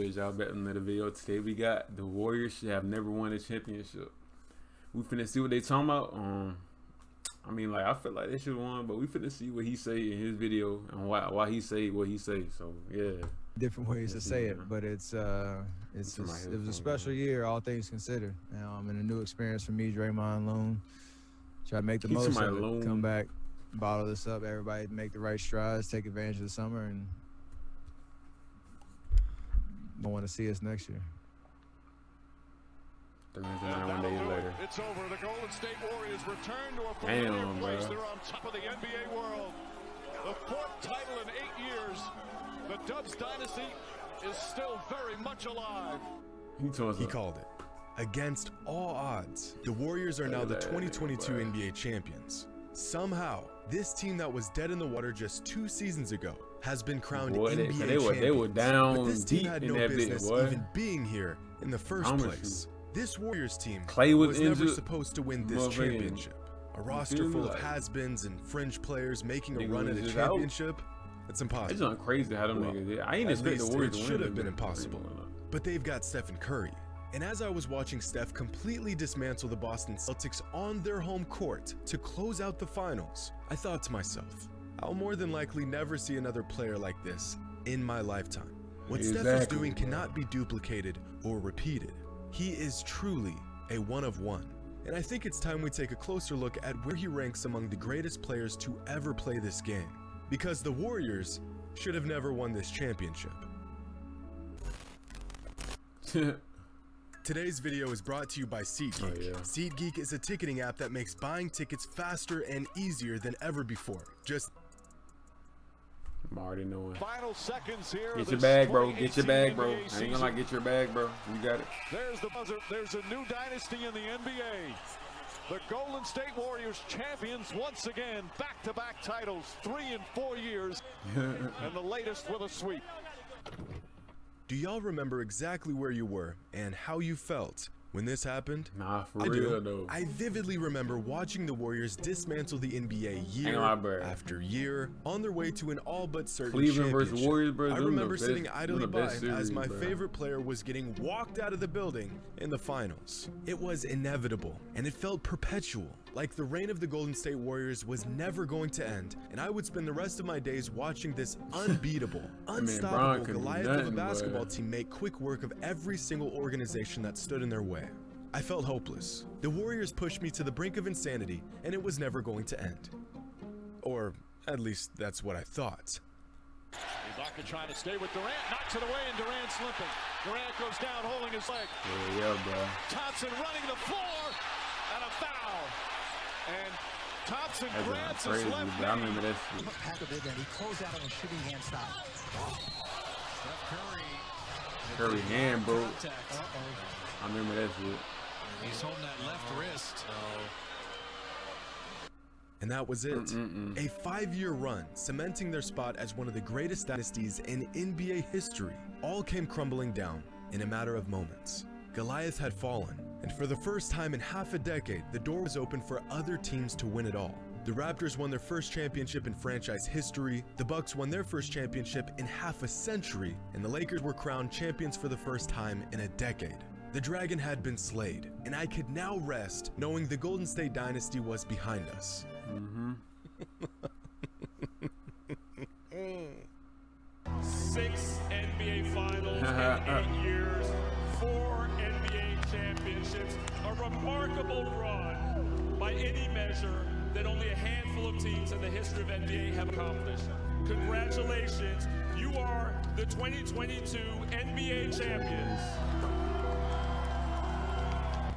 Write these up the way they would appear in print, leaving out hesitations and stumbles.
as y'all bet in the video today, we got the Warriors should have never won a championship. We finna see what they talking about. I mean, like, I feel like they should have won, but we finna see what he say in his video and why he say what he say. So yeah, different ways to say it, but it was a special year, all things considered. And a new experience for me, Draymond Loon. Try to make the most of it. Come back, bottle this up. Everybody make the right strides, take advantage of the summer, and don't want to see us next year. 1 day later. It's over. The Golden State Warriors return to a familiar place. They're on top of the NBA world. The 4th title in 8 years. The Dubs dynasty is still very much alive. He called it. Against all odds, the Warriors are now the 2022 NBA champions. Somehow, this team that was dead in the water just 2 seasons ago has been crowned NBA champions. They were down but this team deep had in no that business bit, even being here in the first place. This Warriors team Clay was never supposed to win this championship. A roster full of like, has-beens and fringe players making a run at a championship, it's impossible. It's not crazy how them niggas did. I ain't expect the Warriors to win. It should have been impossible. But they've got Stephen Curry. And as I was watching Steph completely dismantle the Boston Celtics on their home court to close out the finals, I thought to myself, I'll more than likely never see another player like this in my lifetime. What Steph is doing cannot be duplicated or repeated. He is truly a one of one. And I think it's time we take a closer look at where he ranks among the greatest players to ever play this game. Because the Warriors should have never won this championship. Today's video is brought to you by SeatGeek. SeatGeek is a ticketing app that makes buying tickets faster and easier than ever before. I'm already knowing. Final seconds here. Get your bag, bro. Get your bag, bro. I ain't gonna like get your bag, bro. You got it. There's the buzzer. There's a new dynasty in the NBA. The Golden State Warriors champions once again. Back-to-back titles, 3 in 4 years. And the latest with a sweep. Do y'all remember exactly where you were and how you felt when this happened? Nah, for real though. I vividly remember watching the Warriors dismantle the NBA year after year on their way to an all but certain Cleveland versus Warriors, bro. I remember sitting idly by as my favorite player was getting walked out of the building in the finals. It was inevitable and it felt perpetual, like the reign of the Golden State Warriors was never going to end, and I would spend the rest of my days watching this unbeatable, unstoppable Goliath of a basketball team make quick work of every single organization that stood in their way. I felt hopeless. The Warriors pushed me to the brink of insanity, and it was never going to end. Or at least that's what I thought. Ibaka trying to stay with Durant, knocks it away, and Durant's limping. Durant goes down, holding his leg. Yeah, bro. Thompson running the floor, and a foul. And Thompson grabs his left knee. I remember that shit. And he closed out on a shooting hand stop. Curry hand, bro. I remember that shit. He's holding that left wrist. And that was it. A 5-year run, cementing their spot as one of the greatest dynasties in NBA history, all came crumbling down in a matter of moments. Goliath had fallen, and for the first time in half a decade, the door was open for other teams to win it all. The Raptors won their first championship in franchise history, the Bucks won their first championship in half a century, and the Lakers were crowned champions for the first time in a decade. The dragon had been slayed, and I could now rest knowing the Golden State dynasty was behind us. 6 NBA finals in 8 years, 4 NBA championships, a remarkable run by any measure that only a handful of teams in the history of NBA have accomplished. Congratulations, you are the 2022 NBA champions.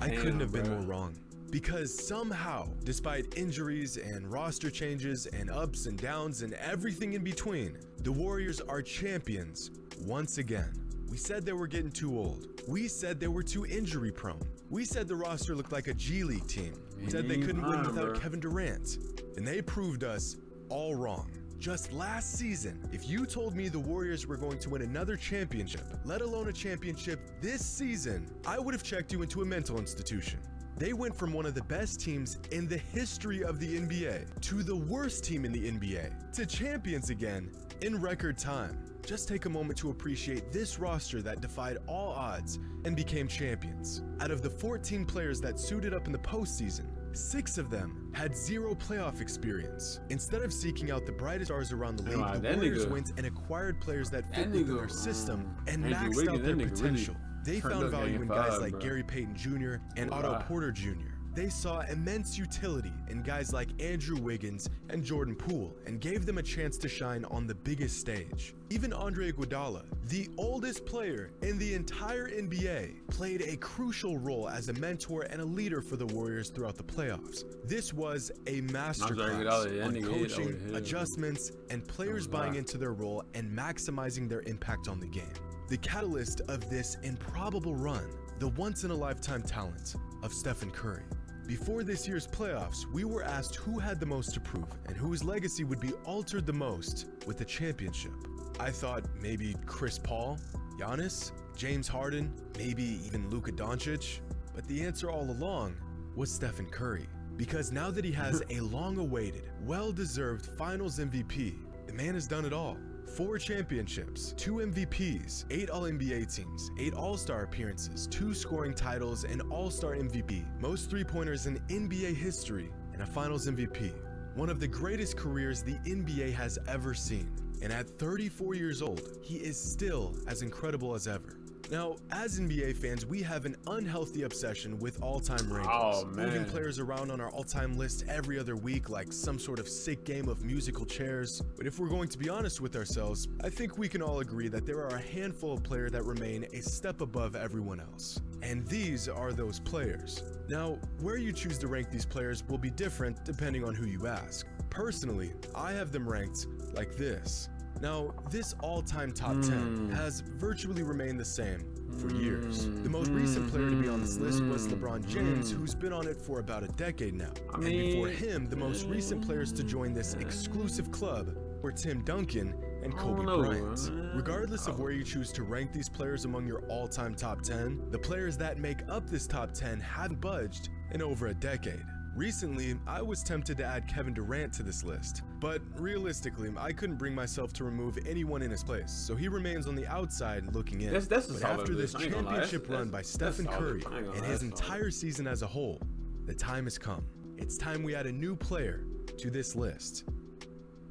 I couldn't have been more wrong. Because somehow, despite injuries and roster changes and ups and downs and everything in between, the Warriors are champions once again. We said they were getting too old. We said they were too injury prone. We said the roster looked like a G League team. We said they couldn't win without Kevin Durant. And they proved us all wrong. Just last season, if you told me the Warriors were going to win another championship, let alone a championship this season, I would have checked you into a mental institution. They went from one of the best teams in the history of the NBA to the worst team in the NBA to champions again in record time. Just take a moment to appreciate this roster that defied all odds and became champions. Out of the 14 players that suited up in the postseason, 6 of them had 0 playoff experience. Instead of seeking out the brightest stars around the league, the Warriors went and acquired players that fit within their system and maxed out their potential. They found value in guys like Gary Payton Jr. and Otto Porter Jr. They saw immense utility in guys like Andrew Wiggins and Jordan Poole and gave them a chance to shine on the biggest stage. Even Andre Iguodala, the oldest player in the entire NBA, played a crucial role as a mentor and a leader for the Warriors throughout the playoffs. This was a masterclass on coaching, adjustments, and players buying into their role and maximizing their impact on the game. The catalyst of this improbable run, the once-in-a-lifetime talent of Stephen Curry. Before this year's playoffs, we were asked who had the most to prove and whose legacy would be altered the most with the championship. I thought maybe Chris Paul, Giannis, James Harden, maybe even Luka Doncic, but the answer all along was Stephen Curry. Because now that he has a long-awaited, well-deserved Finals MVP, the man has done it all. 4 championships, 2 MVPs, 8 All-NBA teams, 8 All-Star appearances, 2 scoring titles, an All-Star MVP, most three-pointers in NBA history, and a Finals MVP. One of the greatest careers the NBA has ever seen. And at 34 years old, he is still as incredible as ever. Now, as NBA fans, we have an unhealthy obsession with all-time rankings, moving players around on our all-time list every other week like some sort of sick game of musical chairs. But if we're going to be honest with ourselves, I think we can all agree that there are a handful of players that remain a step above everyone else. And these are those players. Now, where you choose to rank these players will be different depending on who you ask. Personally, I have them ranked like this. Now, this all-time top 10 has virtually remained the same for years. The most recent player to be on this list was LeBron James, who's been on it for about a decade now. And before him, the most recent players to join this exclusive club were Tim Duncan and Kobe Bryant. Regardless of where you choose to rank these players among your all-time top 10, the players that make up this top 10 haven't budged in over a decade. Recently, I was tempted to add Kevin Durant to this list, but realistically, I couldn't bring myself to remove anyone in his place, so he remains on the outside looking in. But after this championship run by Stephen Curry and his entire season as a whole, the time has come. It's time we add a new player to this list.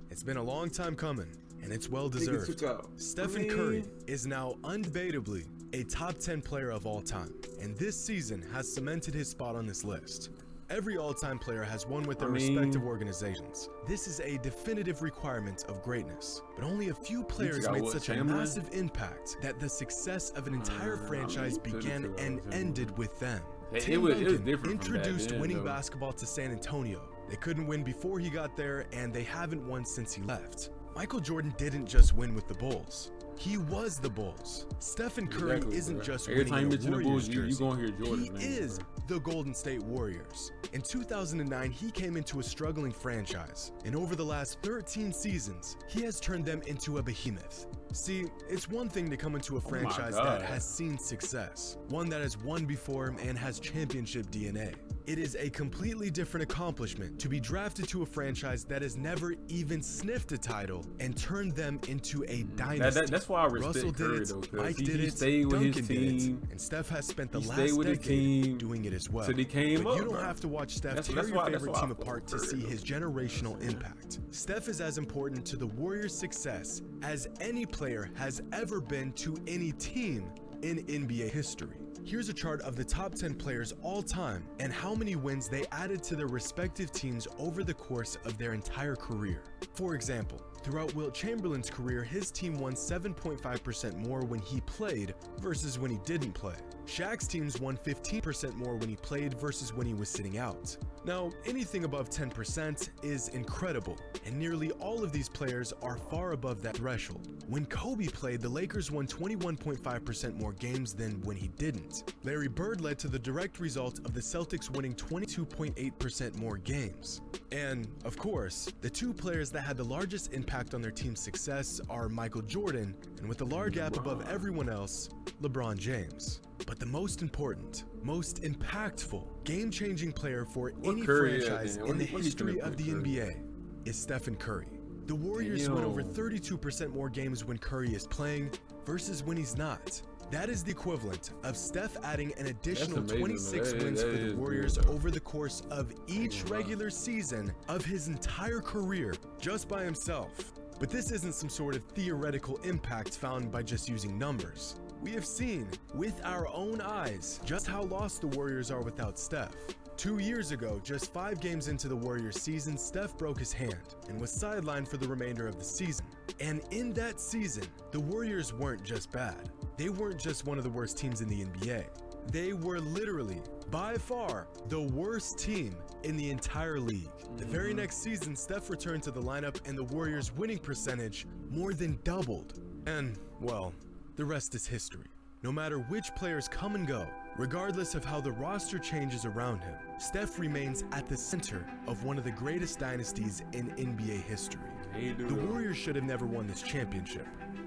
It's been a long time coming, and it's well deserved. Stephen Curry is now undebatably a top 10 player of all time, and this season has cemented his spot on this list. Every all-time player has won with their respective organizations. This is a definitive requirement of greatness, but only a few players made such a massive impact that the success of an entire franchise began and ended with them. Tim Duncan introduced winning basketball to San Antonio. They couldn't win before he got there, and they haven't won since he left. Michael Jordan didn't just win with the Bulls. He was the Bulls. Stephen Curry isn't just winning in a Warriors jersey. He is the Golden State Warriors. In 2009, he came into a struggling franchise, and over the last 13 seasons, he has turned them into a behemoth. See, it's one thing to come into a franchise that has seen success, one that has won before and has championship DNA. It is a completely different accomplishment to be drafted to a franchise that has never even sniffed a title and turned them into a dynasty. That's why I respect Russell did Curry, it, though, Mike did it, Duncan did it, and Steph has spent the last decade doing it as well. So they came but up, you don't have to watch Steph tear your favorite team apart to see his generational impact. Steph is as important to the Warriors' success as any player has ever been to any team in NBA history. Here's a chart of the top 10 players all time and how many wins they added to their respective teams over the course of their entire career. For example, throughout Wilt Chamberlain's career, his team won 7.5% more when he played versus when he didn't play. Shaq's teams won 15% more when he played versus when he was sitting out. Now, anything above 10% is incredible, and nearly all of these players are far above that threshold. When Kobe played, the Lakers won 21.5% more games than when he didn't. point. Larry Bird led to the direct result of the Celtics winning 22.8% more games. And, of course, the two players that had the largest impact on their team's success are Michael Jordan, and with a large gap above everyone else, LeBron James. But the most important, most impactful, game-changing player for any franchise in the history of the NBA is Stephen Curry. The Warriors win over 32% more games when Curry is playing versus when he's not. That is the equivalent of Steph adding an additional 26 wins for the Warriors over the course of each regular season of his entire career just by himself. But this isn't some sort of theoretical impact found by just using numbers. We have seen with our own eyes just how lost the Warriors are without Steph. 2 years ago, just 5 games into the Warriors season, Steph broke his hand and was sidelined for the remainder of the season. And in that season, the Warriors weren't just bad. They weren't just one of the worst teams in the NBA. They were literally, by far, the worst team in the entire league. The very next season, Steph returned to the lineup and the Warriors' winning percentage more than doubled. And, well, the rest is history. No matter which players come and go, regardless of how the roster changes around him, Steph remains at the center of one of the greatest dynasties in NBA history. The Warriors should have never won this championship.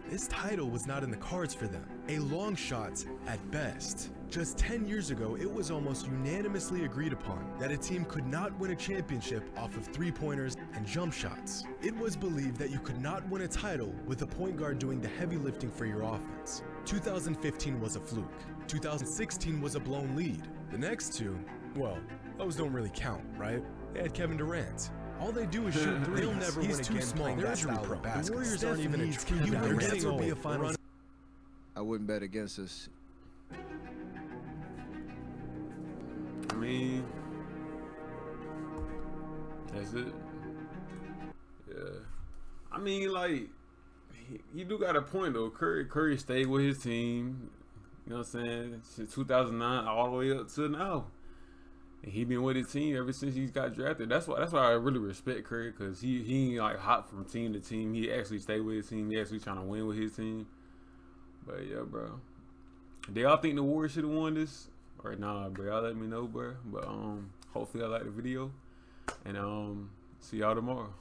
This title was not in the cards for them, a long shot at best. Just 10 years ago, it was almost unanimously agreed upon that a team could not win a championship off of three-pointers and jump shots. It was believed that you could not win a title with a point guard doing the heavy lifting for your offense. 2015 was a fluke. 2016 was a blown lead. The next two, well, those don't really count, right? They had Kevin Durant. All they do is shoot threes. They'll never win again playing that style of basketball. The Warriors aren't even a true contender or be a finals. I wouldn't bet against us. I mean, that's it. Yeah. I mean, like, he do got a point though. Curry stayed with his team. You know what I'm saying? Since 2009 all the way up to now. And he been with his team ever since he got drafted. That's why I really respect Curry, because he ain't like hop from team to team. He actually stayed with his team. He actually trying to win with his team. But yeah, bro. Do y'all think the Warriors should have won this? Or nah, bro. Y'all let me know, bro. But hopefully I like the video. And see y'all tomorrow.